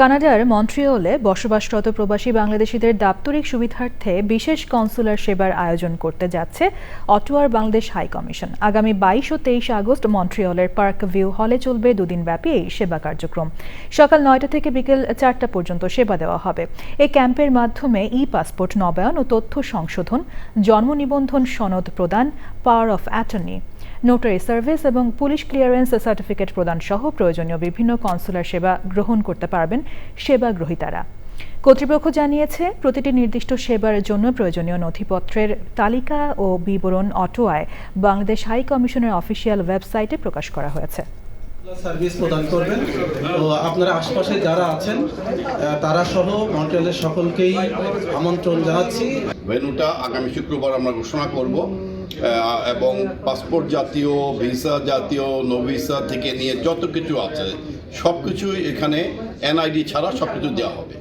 কানাডার মন্ট্রিয়লে বসবাসরত প্রবাসী বাংলাদেশিদের দাপ্তরিক সুবিধার্থে বিশেষ কনসুলার সেবার আয়োজন করতে যাচ্ছে অটোয়ার বাংলাদেশ হাই কমিশন। আগামী 22 ও 23 আগস্ট মন্ট্রিয়লের পার্ক ভিউ হলে চলবে দুদিনব্যাপী এই সেবা কার্যক্রম। সকাল 9টা থেকে বিকেল 4টা পর্যন্ত সেবা দেওয়া হবে। এই ক্যাম্পের মাধ্যমে পাসপোর্ট নবায়ন ও তথ্য সংশোধন, জন্ম নিবন্ধন সনদ প্রদান, power of attorney, notary service এবং পুলিশ ক্লিয়ারেন্স সার্টিফিকেট প্রদান সহ প্রয়োজনীয় বিভিন্ন কনসুলার সেবা গ্রহণ করতে পারবেন সেবা গ্রহীতারা। কর্তৃপক্ষ জানিয়েছে, প্রতিটি নির্দিষ্ট সেবার জন্য প্রয়োজনীয় নথিপত্রের তালিকা ও বিবরণ অটোয়ায় বাংলাদেশ হাই কমিশনের অফিসিয়াল ওয়েবসাইটে প্রকাশ করা হয়েছে। সার্ভিস প্রদান করবেন। তো আপনারা আশপাশে যারা আছেন তারা সহ মন্ট্রিয়লের সকলকেই আমন্ত্রণ জানাচ্ছি। ভেন্যুটা আগামী শুক্রবার আমরা ঘোষণা করব এবং পাসপোর্ট জাতীয়, ভিসা জাতীয়, নো ভিসা থেকে নিয়ে যত কিছু আছে সব কিছুই এখানে এনআইডি ছাড়া সব কিছু দেওয়া হবে।